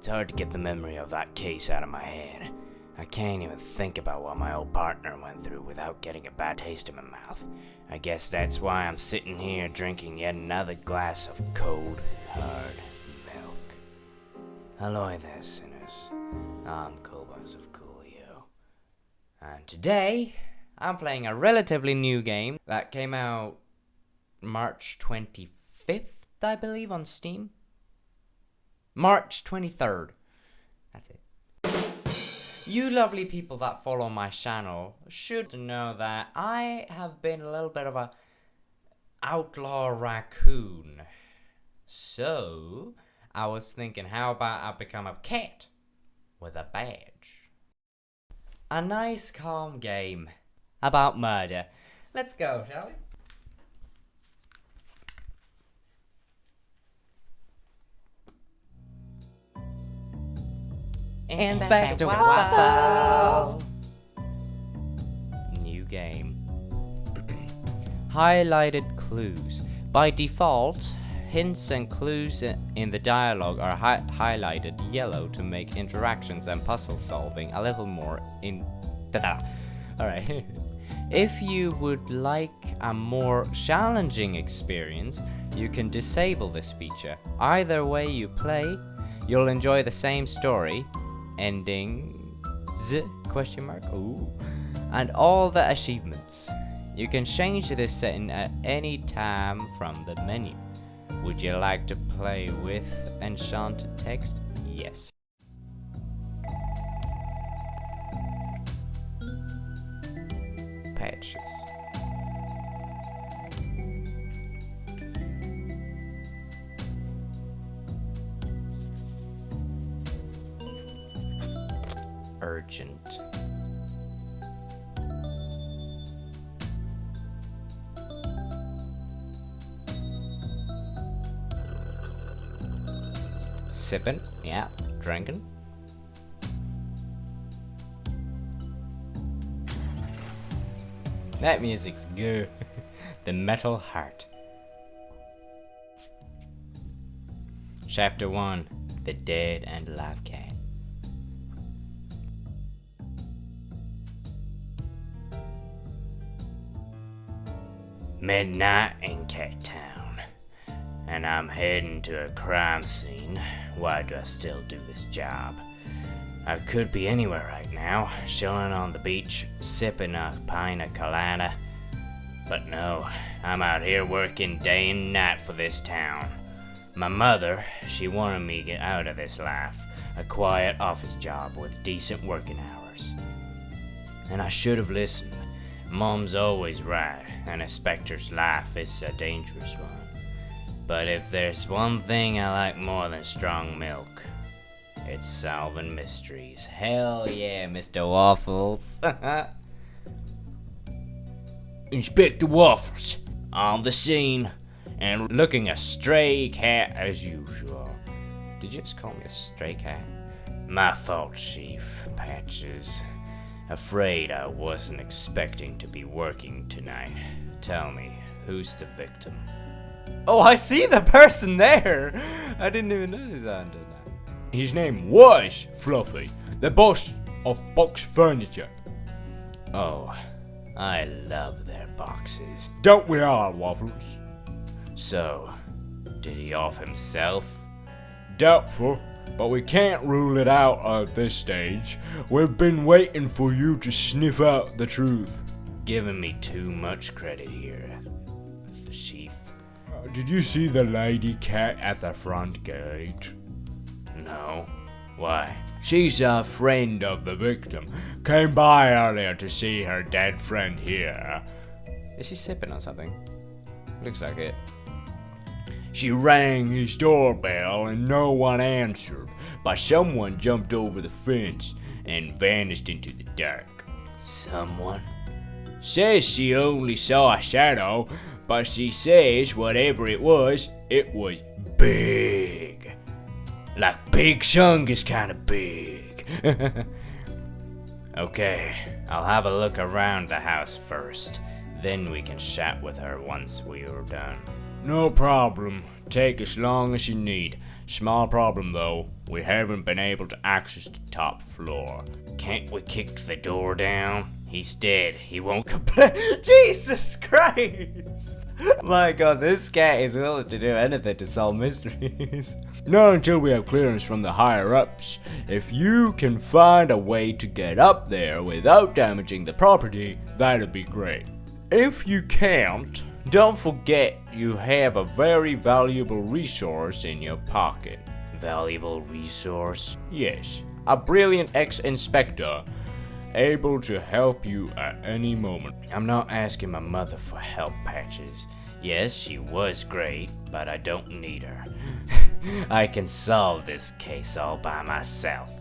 It's hard to get the memory of that case out of my head. I can't even think about what my old partner went through without getting a bad taste in my mouth. I guess that's why I'm sitting here drinking yet another glass of cold, hard milk. Hello there, sinners. I'm Colbus of Coolio. And today, I'm playing a relatively new game that came out March 25th, I believe, on Steam. March 23rd. That's it. You lovely people that follow my channel should know that I have been a little bit of a outlaw raccoon. So, I was thinking, how about I become a cat with a badge? A nice calm game about murder. Let's go, shall we? Inspector Waffles! New game. Highlighted clues. By default, hints and clues in the dialogue are highlighted yellow to make interactions and puzzle solving a little more Alright. If you would like a more challenging experience, you can disable this feature. Either way you play, you'll enjoy the same story, ending and all the achievements. You can change this setting at any time from the menu. Would you like to play with enchanted text? Yes. Patches. Urgent. Sippin', yeah, drinking. That music's good. The Metal Heart. Chapter 1. The Dead and Alive Cat. Midnight in Cat Town, and I'm heading to a crime scene. Why do I still do this job? I could be anywhere right now, chilling on the beach, sipping a pina colada. But no, I'm out here working day and night for this town. My mother, she wanted me to get out of this life, a quiet office job with decent working hours. And I should have listened. Mom's always right. An inspector's life is a dangerous one. But if there's one thing I like more than strong milk, it's solving mysteries. Hell yeah, Mr. Waffles. Inspector Waffles, on the scene, and looking a stray cat as usual. Did you just call me a stray cat? My fault, Chief. Patches. Afraid I wasn't expecting to be working tonight. Tell me, who's the victim? Oh, I see the person there! I didn't even notice that. His name was Fluffy, the boss of Box Furniture. Oh, I love their boxes. Don't we all, Waffles? So, did he off himself? Doubtful. But we can't rule it out at this stage. We've been waiting for you to sniff out the truth. Giving me too much credit here, the chief. Did you see the lady cat at the front gate? No. Why? She's a friend of the victim. Came by earlier to see her dead friend here. Is she sipping on something? Looks like it. She rang his doorbell and no one answered, but someone jumped over the fence and vanished into the dark. Someone? Says she only saw a shadow, but she says whatever it was big. Like Big Chungus kind of big. Okay, I'll have a look around the house first. Then we can chat with her once we are done. No problem. Take as long as you need. Small problem though, we haven't been able to access the top floor. Can't we kick the door down? He's dead. He won't complain. Jesus Christ! My God, this cat is willing to do anything to solve mysteries. Not until we have clearance from the higher ups. If you can find a way to get up there without damaging the property, that'd be great. If you can't, don't forget you have a very valuable resource in your pocket. Valuable resource? Yes, a brilliant ex-inspector, able to help you at any moment. I'm not asking my mother for help, Patches. Yes, she was great, but I don't need her. I can solve this case all by myself.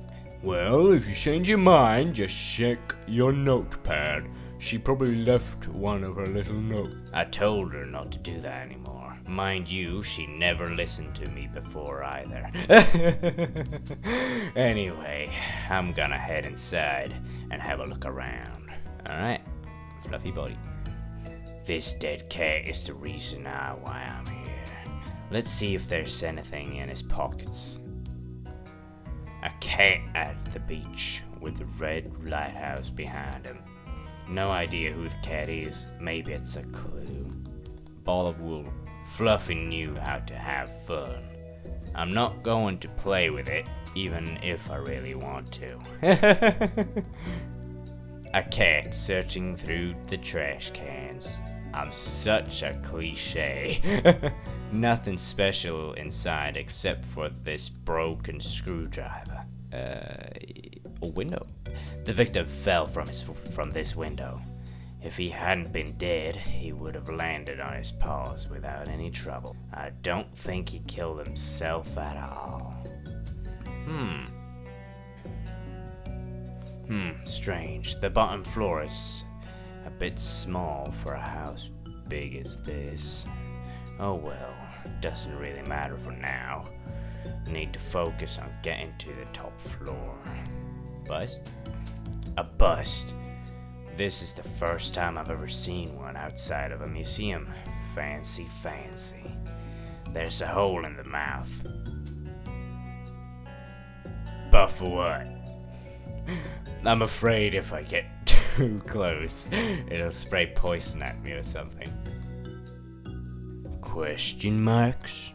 Well, if you change your mind, just check your notepad. She probably left one of her little notes. I told her not to do that anymore. Mind you, she never listened to me before either. Anyway, I'm gonna head inside and have a look around. Alright, fluffy body. This dead cat is the reason why I'm here. Let's see if there's anything in his pockets. A cat at the beach with the red lighthouse behind him. No idea who the cat is. Maybe it's a clue. Ball of wool. Fluffy knew how to have fun. I'm not going to play with it, even if I really want to. A cat searching through the trash cans. I'm such a cliche. Nothing special inside except for this broken screwdriver. A window. The victim fell from this window. If he hadn't been dead, he would have landed on his paws without any trouble. I don't think he killed himself at all. Strange. The bottom floor is a bit small for a house big as this. Oh well, doesn't really matter for now. Need to focus on getting to the top floor. Bust? A bust. This is the first time I've ever seen one outside of a museum. Fancy, fancy. There's a hole in the mouth. But for what? I'm afraid if I get too close, it'll spray poison at me or something. Question marks?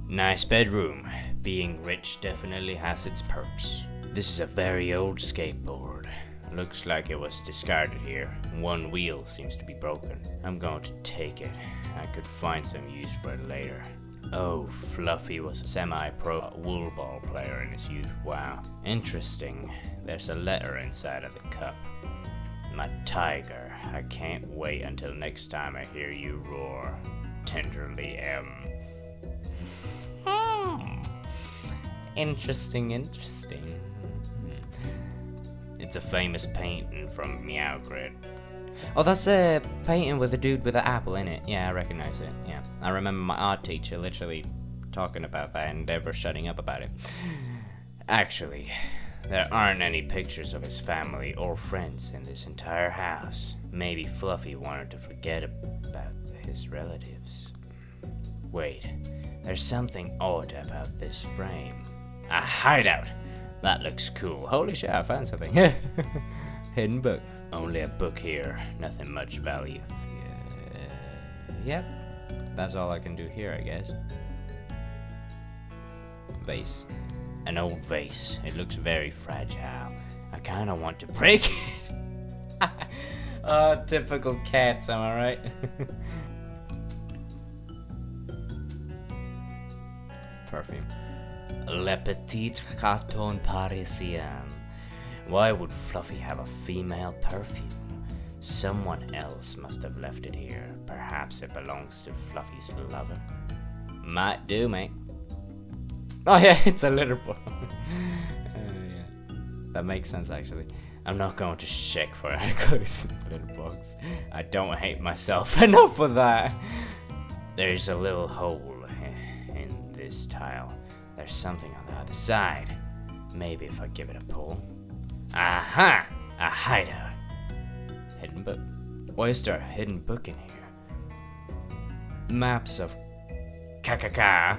Nice bedroom. Being rich definitely has its perks. This is a very old skateboard. Looks like it was discarded here. One wheel seems to be broken. I'm going to take it. I could find some use for it later. Oh, Fluffy was a semi-pro wool ball player in his youth. Wow. Interesting. There's a letter inside of the cup. My tiger, I can't wait until next time I hear you roar. Tenderly, M. Interesting. It's a famous painting from Meowgrid. Oh, that's a painting with a dude with an apple in it. Yeah, I recognize it. Yeah, I remember my art teacher literally talking about that and never shutting up about it. Actually, there aren't any pictures of his family or friends in this entire house. Maybe Fluffy wanted to forget about his relatives. Wait, there's something odd about this frame. A hideout! That looks cool. Holy shit, I found something. Hidden book. Only a book here. Nothing much value. Yep. That's all I can do here, I guess. Vase. An old vase. It looks very fragile. I kinda want to break it. Oh, typical cats, am I right? Perfume. Le Petit Carton Parisien. Why would Fluffy have a female perfume? Someone else must have left it here. Perhaps it belongs to Fluffy's lover. Might do, mate. Oh yeah, it's a litter box. Yeah. That makes sense, actually. I'm not going to check for a close litter box. I don't hate myself enough for that. There's a little hole in this tile. There's something on the other side. Maybe if I give it a pull. Aha! A hideout. Hidden book. Why is there a hidden book in here? Maps of Ka-ka-ka.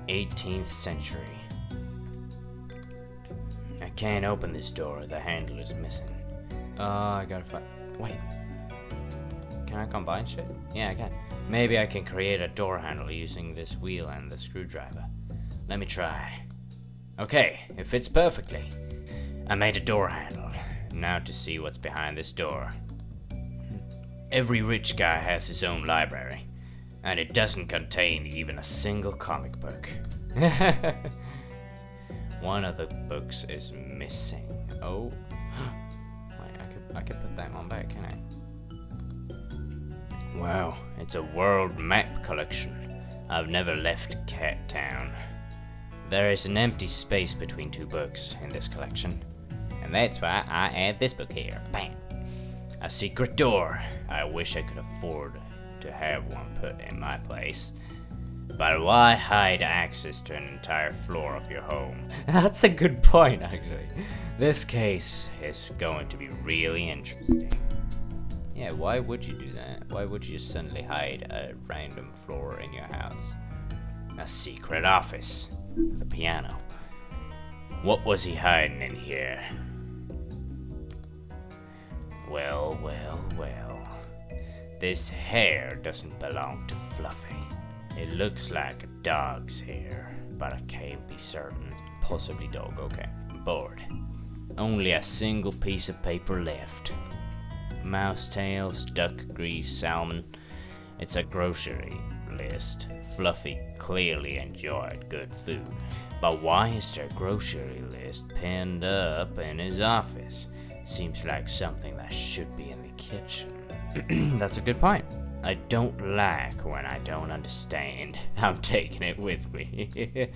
18th century. I can't open this door. The handle is missing. I gotta find... Wait. Can I combine shit? Yeah, I can. Maybe I can create a door handle using this wheel and the screwdriver. Let me try. Okay, it fits perfectly. I made a door handle. Now to see what's behind this door. Every rich guy has his own library, and it doesn't contain even a single comic book. One of the books is missing. Oh. Wait, I could put that one back, can I? Wow, it's a world map collection. I've never left Cat Town. There is an empty space between two books in this collection, and that's why I add this book here. Bam! A secret door. I wish I could afford to have one put in my place. But why hide access to an entire floor of your home? That's a good point, actually. This case is going to be really interesting. Yeah, why would you do that? Why would you just suddenly hide a random floor in your house? A secret office. The piano. What was he hiding in here? Well, well, well. This hair doesn't belong to Fluffy. It looks like a dog's hair, but I can't be certain. Possibly dog, okay. Bored. Only a single piece of paper left. Mouse tails, duck grease, salmon. It's a grocery list. Fluffy clearly enjoyed good food. But why is there a grocery list pinned up in his office? Seems like something that should be in the kitchen. That's a good point. I don't like when I don't understand. I'm taking it with me.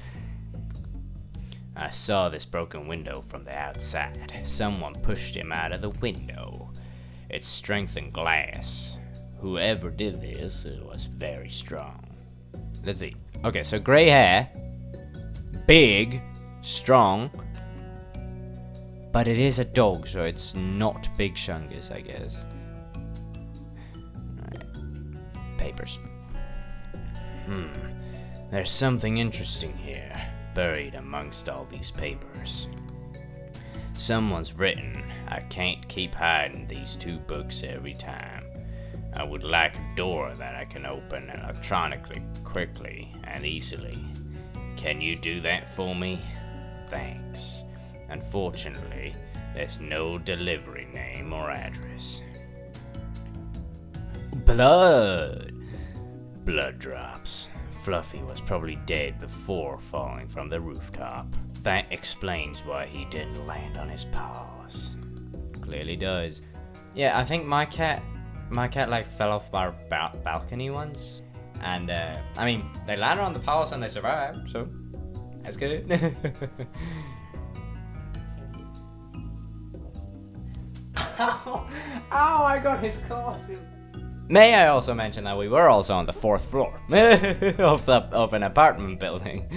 I saw this broken window from the outside. Someone pushed him out of the window. It's strengthened glass. Whoever did this was very strong. Let's see. Okay, so gray hair. Big. Strong. But it is a dog, so it's not Big Shungus, I guess. Alright. Papers. There's something interesting here, buried amongst all these papers. Someone's written, I can't keep hiding these two books every time. I would like a door that I can open electronically, quickly and easily. Can you do that for me? Thanks. Unfortunately, there's no delivery name or address. Blood! Blood drops. Fluffy was probably dead before falling from the rooftop. That explains why he didn't land on his paws. Clearly does. Yeah, I think my cat like fell off our balcony once. And, I mean, they landed on the paws and they survived, so that's good. Ow, I got his claws in. May I also mention that we were also on the 4th floor of an apartment building.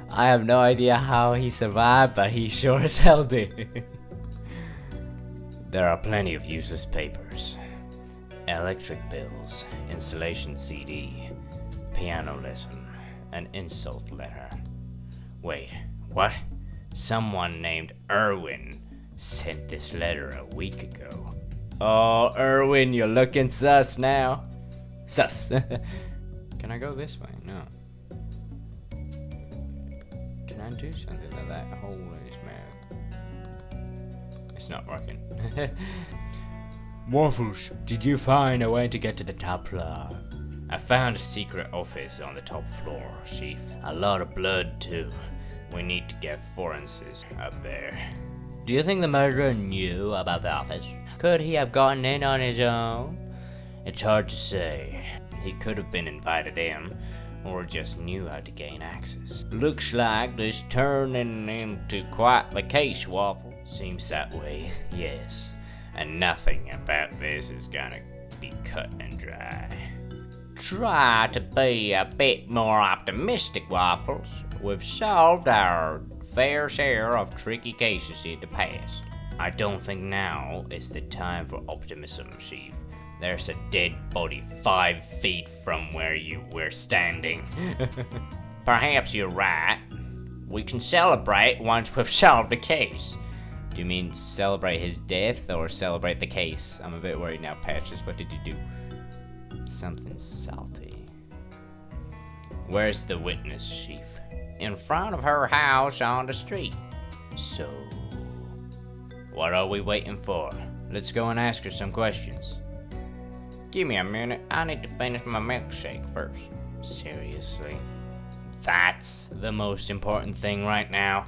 I have no idea how he survived, but he sure as hell did. There are plenty of useless papers. Electric bills, installation CD, piano lesson, an insult letter. Wait, what? Someone named Erwin sent this letter a week ago. Oh, Erwin, you're looking sus now. Sus. Can I go this way? No. Can I do something like that? Hole in his mouth. It's not working. Waffles, did you find a way to get to the top floor? I found a secret office on the top floor, Chief. A lot of blood, too. We need to get forensics up there. Do you think the murderer knew about the office? Could he have gotten in on his own? It's hard to say. He could have been invited in, or just knew how to gain access. Looks like this turning into quite the case, Waffle. Seems that way, yes. And nothing about this is gonna be cut and dry. Try to be a bit more optimistic, Waffles. We've solved our fair share of tricky cases in the past. I don't think now is the time for optimism, Chief. There's a dead body 5 feet from where you were standing. Perhaps you're right. We can celebrate once we've solved the case. Do you mean celebrate his death or celebrate the case? I'm a bit worried now, Patches. What did you do? Something salty. Where's the witness, Chief? In front of her house on the street. So, what are we waiting for? Let's go and ask her some questions. Give me a minute. I need to finish my milkshake first. Seriously? That's the most important thing right now.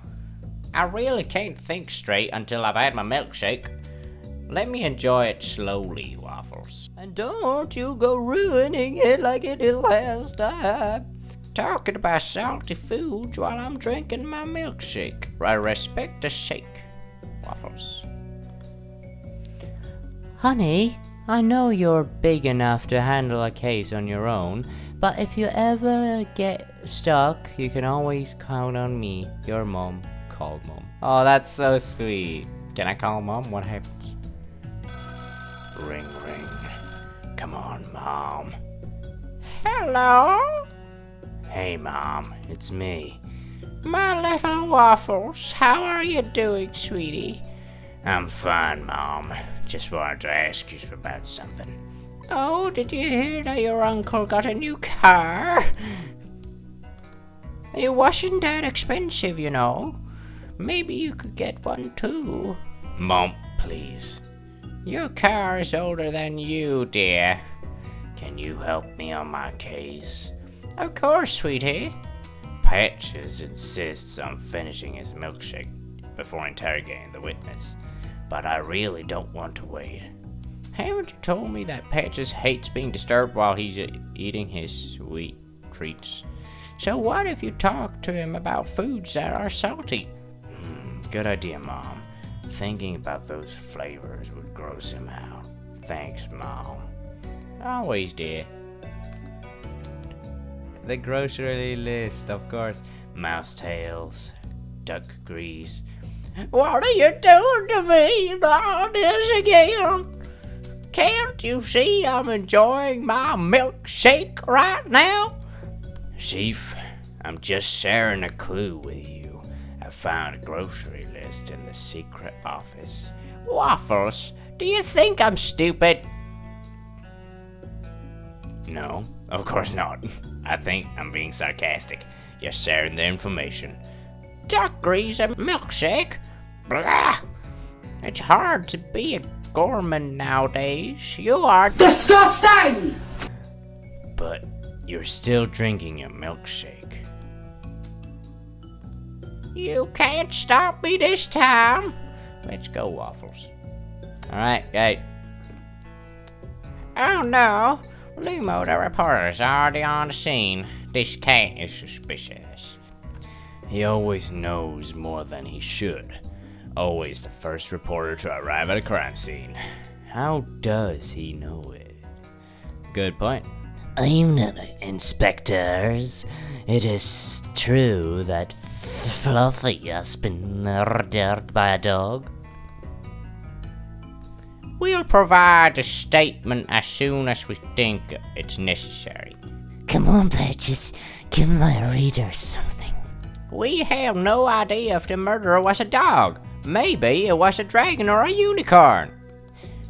I really can't think straight until I've had my milkshake. Let me enjoy it slowly, Waffles. And don't you go ruining it like it did last time. Talking about salty foods while I'm drinking my milkshake. I respect the shake, Waffles. Honey, I know you're big enough to handle a case on your own, but if you ever get stuck, you can always count on me, your mom. Called Mom. Oh, that's so sweet. Can I call Mom? What happens? Ring, ring. Come on, Mom. Hello? Hey, Mom. It's me. My little Waffles. How are you doing, sweetie? I'm fine, Mom. Just wanted to ask you about something. Oh, did you hear that your uncle got a new car? It wasn't that expensive, you know. Maybe you could get one too. Mom, please. Your car is older than you, dear. Can you help me on my case? Of course, sweetie. Patches insists on finishing his milkshake before interrogating the witness, but I really don't want to wait. Haven't you told me that Patches hates being disturbed while he's eating his sweet treats? So what if you talk to him about foods that are salty? Good idea, Mom. Thinking about those flavors would gross him out. Thanks, Mom. Always, dear. The grocery list, of course. Mouse tails, duck grease. What are you doing to me? Not this again. Can't you see I'm enjoying my milkshake right now? Chief, I'm just sharing a clue with you. I found a grocery list in the secret office. Waffles, do you think I'm stupid? No, of course not. I think I'm being sarcastic. You're sharing the information. Duck grease and milkshake? Blah! It's hard to be a gourmand nowadays. You are disgusting! But you're still drinking your milkshake. You can't stop me this time. Let's go, Waffles. Alright, hey. Oh no. Lumo, the reporter's already on the scene. This cat is suspicious. He always knows more than he should. Always the first reporter to arrive at a crime scene. How does he know it? Good point. Evening, inspectors. It is true that Fluffy has been murdered by a dog. We'll provide a statement as soon as we think it's necessary. Come on, Patches. Give my readers something. We have no idea if the murderer was a dog. Maybe it was a dragon or a unicorn.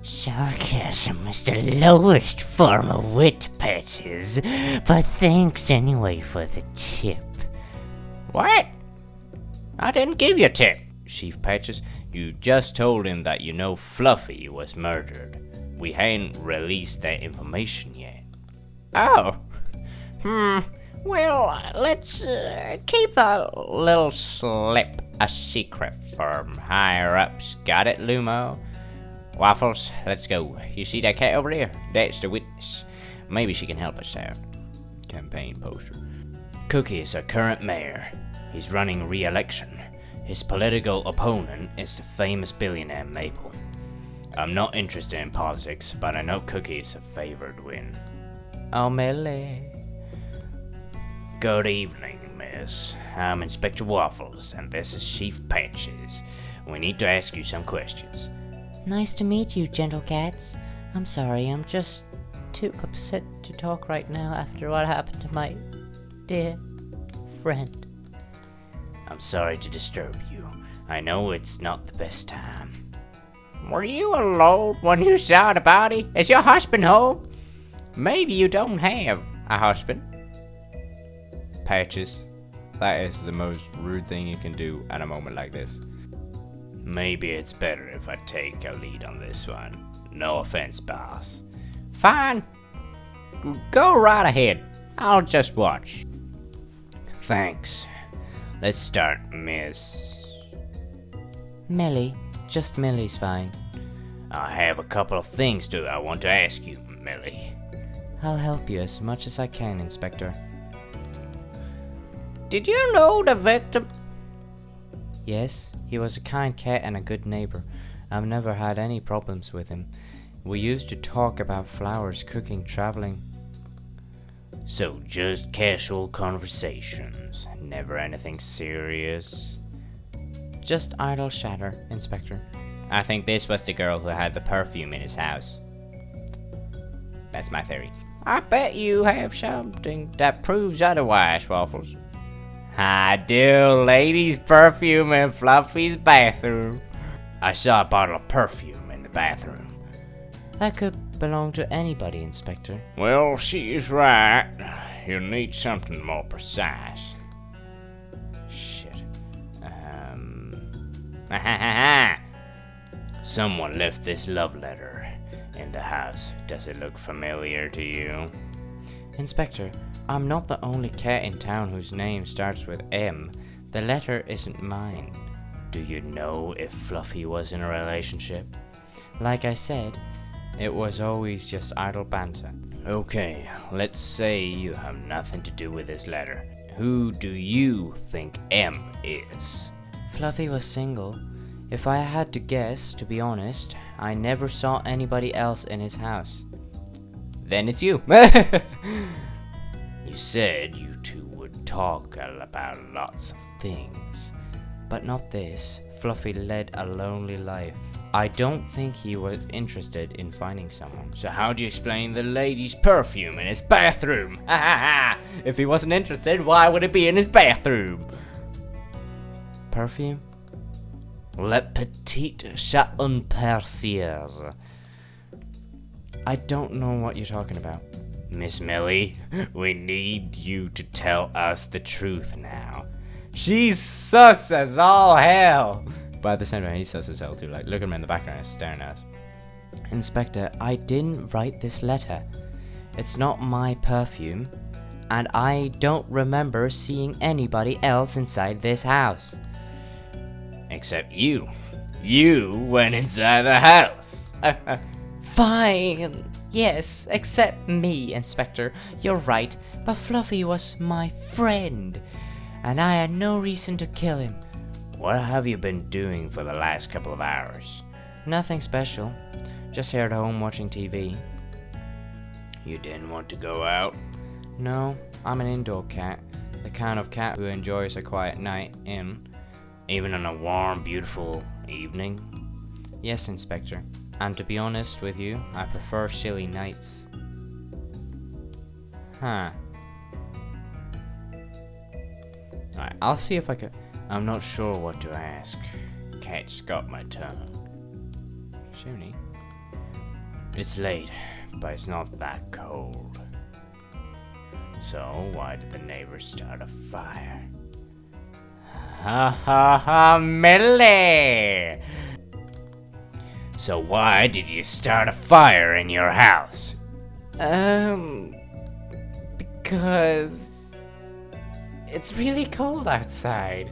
Sarcasm is the lowest form of wit, Patches. But thanks anyway for the tip. What? I didn't give you a tip, Chief Patches. You just told him that you know Fluffy was murdered. We hadn't released that information yet. Oh. Well, let's keep that little slip a secret from higher ups. Got it, Lumo? Waffles, let's go. You see that cat over there? That's the witness. Maybe she can help us out. Campaign poster. Cookie is our current mayor. He's running re-election. His political opponent is the famous billionaire Maple. I'm not interested in politics, but I know Cookie is a favored win. Oh, Millie. Good evening, miss. I'm Inspector Waffles, and this is Chief Patches. We need to ask you some questions. Nice to meet you, gentle cats. I'm sorry, I'm just too upset to talk right now after what happened to my dear friend. I'm sorry to disturb you. I know it's not the best time. Were you alone when you saw the body? Is your husband home? Maybe you don't have a husband. Patches, that is the most rude thing you can do at a moment like this. Maybe it's better if I take a lead on this one. No offense, boss. Fine. Go right ahead. I'll just watch. Thanks. Let's start, Miss... Millie. Just Millie's fine. I have a couple of things I want to ask you, Millie. I'll help you as much as I can, Inspector. Did you know the victim? Yes, he was a kind cat and a good neighbor. I've never had any problems with him. We used to talk about flowers, cooking, traveling. So just casual conversations, never anything serious? Just idle chatter, Inspector. I think this was the girl who had the perfume in his house. That's my theory. I bet you have something that proves otherwise, Waffles. I do. Ladies' perfume in Fluffy's bathroom. I saw a bottle of perfume in the bathroom. That could belong to anybody, Inspector. Well, she is right. You'll need something more precise. Shit. Someone left this love letter in the house. Does it look familiar to you? Inspector, I'm not the only cat in town whose name starts with M. The letter isn't mine. Do you know if Fluffy was in a relationship? Like I said, it was always just idle banter. Okay, let's say you have nothing to do with this letter. Who do you think M is? Fluffy was single. If I had to guess, to be honest, I never saw anybody else in his house. Then it's you. You said you two would talk about lots of things. But not this. Fluffy led a lonely life. I don't think he was interested in finding someone. So how do you explain the lady's perfume in his bathroom? Ha ha ha! If he wasn't interested, why would it be in his bathroom? Perfume? Le petit chat en persiers. I don't know what you're talking about. Miss Millie, we need you to tell us the truth now. She's sus as all hell. But at the same time, he's sus as hell too. Like, look at him in the background, he's staring at us. Inspector, I didn't write this letter. It's not my perfume. And I don't remember seeing anybody else inside this house. Except you. You went inside the house. Fine. Yes, except me, Inspector. You're right, but Fluffy was my friend. And I had no reason to kill him. What have you been doing for the last couple of hours? Nothing special. Just here at home watching TV. You didn't want to go out? No, I'm an indoor cat. The kind of cat who enjoys a quiet night in. Even on a warm, beautiful evening? Yes, Inspector. And to be honest with you, I prefer chilly nights. Huh. Alright, I'll see if I can... I'm not sure what to ask. Cat's got my tongue. Shoonie. It's late, but it's not that cold. So, why did the neighbors start a fire? Ha ha ha, Millie! So why did you start a fire in your house? Because... it's really cold outside.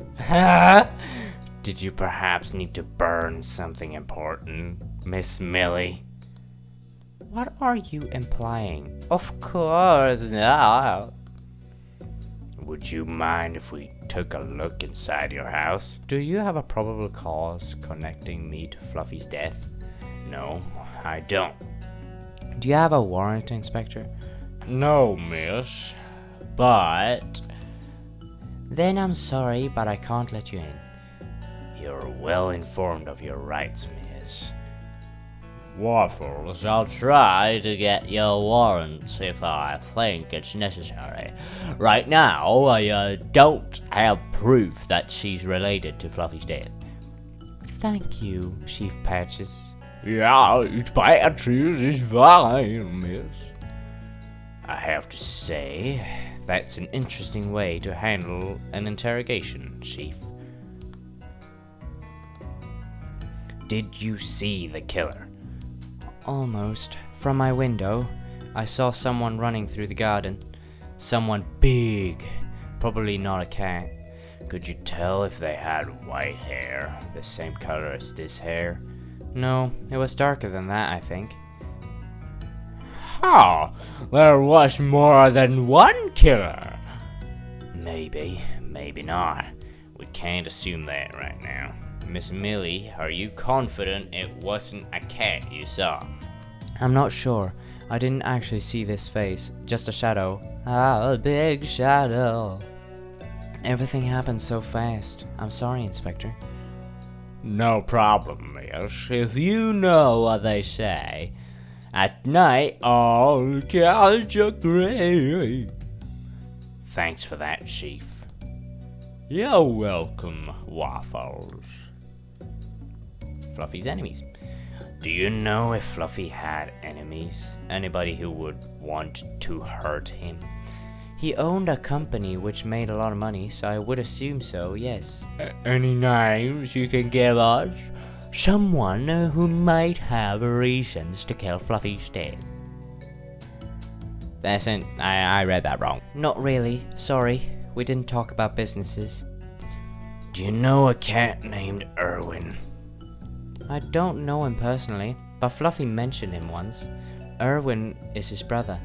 Did you perhaps need to burn something important, Miss Millie? What are you implying? Of course not. Would you mind if we took a look inside your house? Do you have a probable cause connecting me to Fluffy's death? No, I don't. Do you have a warrant, Inspector? No, miss. But... Then I'm sorry, but I can't let you in. You're well informed of your rights, miss. Waffles, I'll try to get your warrants if I think it's necessary. Right now, I don't have proof that she's related to Fluffy's death. Thank you, Chief Patches. Yeah, it's Patches is fine, miss. I have to say, that's an interesting way to handle an interrogation, Chief. Did you see the killer? Almost. From my window, I saw someone running through the garden. Someone big. Probably not a cat. Could you tell if they had white hair, the same color as this hair? No, it was darker than that, I think. Oh, there was more than one killer. Maybe, maybe not. We can't assume that right now. Miss Millie, are you confident it wasn't a cat you saw? I'm not sure. I didn't actually see this face, just a shadow. Ah, a big shadow. Everything happened so fast. I'm sorry, Inspector. No problem, miss. If you know what they say, at night all cats are gray. Thanks for that, Chief. You're welcome, Waffles. Fluffy's enemies. Do you know if Fluffy had enemies? Anybody who would want to hurt him? He owned a company which made a lot of money, so I would assume so, yes. Any names you can give us? Someone who might have reasons to kill Fluffy's dead. I read that wrong. Not really, sorry. We didn't talk about businesses. Do you know a cat named Erwin? I don't know him personally, but Fluffy mentioned him once. Erwin is his brother,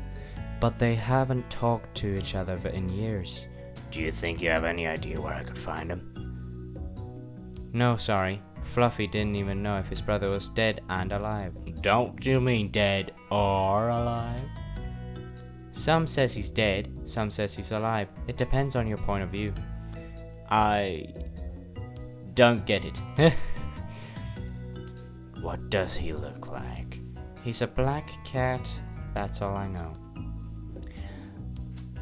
but they haven't talked to each other in years. Do you think you have any idea where I could find him? No, sorry. Fluffy didn't even know if his brother was dead and alive. Don't you mean dead or alive? Some says he's dead, some says he's alive. It depends on your point of view. I don't get it. What does he look like? He's a black cat, that's all I know.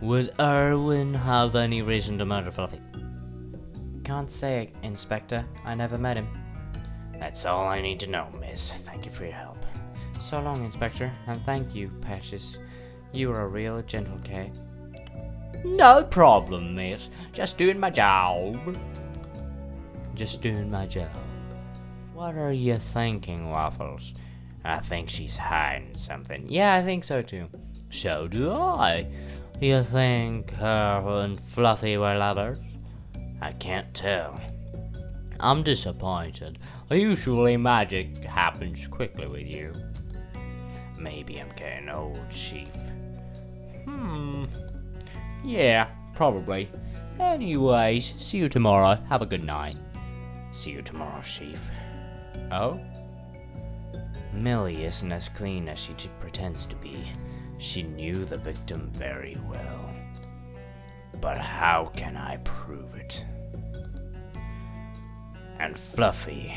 Would Erwin have any reason to murder Fluffy? Can't say, Inspector. I never met him. That's all I need to know, miss. Thank you for your help. So long, Inspector, and thank you, Patches. You are a real gentle cat. No problem, miss. Just doing my job. Just doing my job. What are you thinking, Waffles? I think she's hiding something. Yeah, I think so too. So do I. You think her and Fluffy were lovers? I can't tell. I'm disappointed. Usually magic happens quickly with you. Maybe I'm getting old, Chief. Yeah, probably. Anyways, see you tomorrow. Have a good night. See you tomorrow, Chief. Oh? Millie isn't as clean as she pretends to be. She knew the victim very well. But how can I prove it? And Fluffy,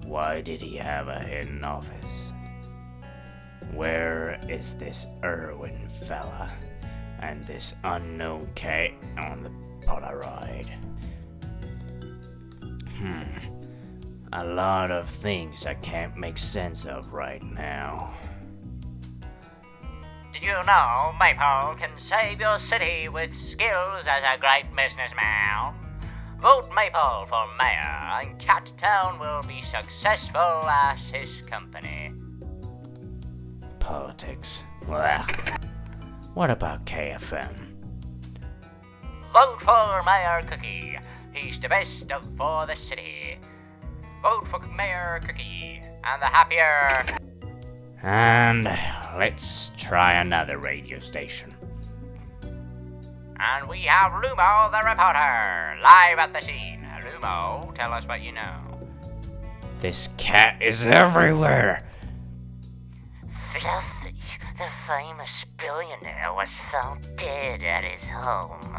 why did he have a hidden office? Where is this Erwin fella and this unknown cat on the Polaroid? A lot of things I can't make sense of right now. Did you know Maple can save your city with skills as a great businessman? Vote Maple for mayor and Cat Town will be successful as his company. Politics. Blech. What about KFM? Vote for Mayor Cookie. He's the best for the city. Vote for Mayor Cookie and the happier. And let's try another radio station. And we have Lumo the reporter, live at the scene. Lumo, tell us what you know. This cat is everywhere. Fluffy, the famous billionaire, was found dead at his home.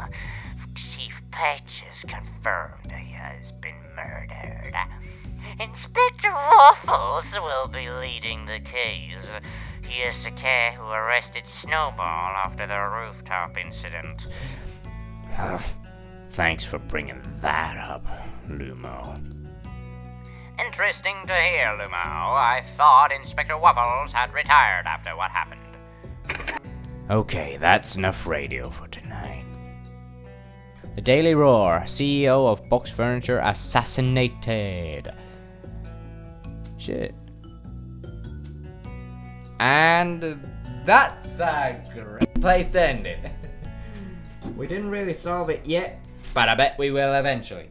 Chief Patches confirmed he has been murdered. Inspector Waffles will be leading the case. He is the cat who arrested Snowball after the rooftop incident. Thanks for bringing that up, Lumo. Interesting to hear, Lumo. I thought Inspector Waffles had retired after what happened. Okay, that's enough radio for tonight. The Daily Roar, CEO of Box Furniture assassinated. Shit. And that's a great place to end it. We didn't really solve it yet, but I bet we will eventually.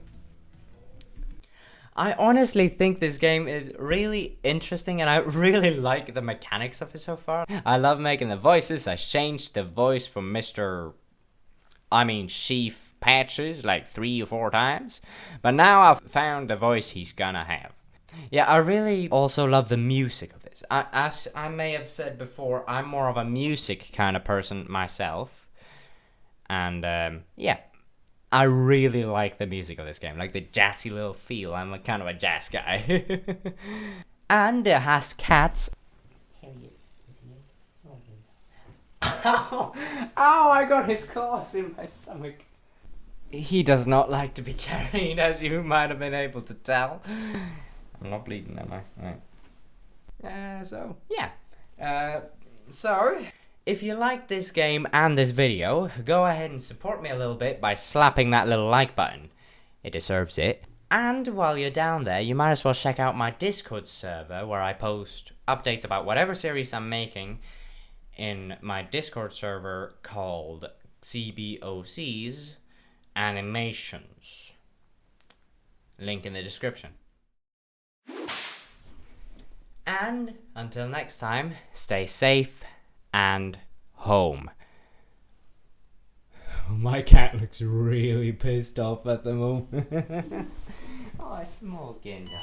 I honestly think this game is really interesting and I really like the mechanics of it so far. I love making the voices. I changed the voice from Chief Patches like 3 or 4 times. But now I've found the voice he's gonna have. Yeah, I really also love the music of this. As I may have said before, I'm more of a music kind of person myself. And yeah. I really like the music of this game, like the jazzy little feel. I'm kind of a jazz guy. And it has cats. Ow! Ow, I got his claws in my stomach. He does not like to be carried, as you might have been able to tell. I'm not bleeding, am I? Right. So, yeah. So, if you like this game and this video, go ahead and support me a little bit by slapping that little like button. It deserves it. And while you're down there, you might as well check out my Discord server where I post updates about whatever series I'm making in my Discord server called CBOC's Animations. Link in the description. And until next time, stay safe and home. My cat looks really pissed off at the moment. Oh, small Ginda.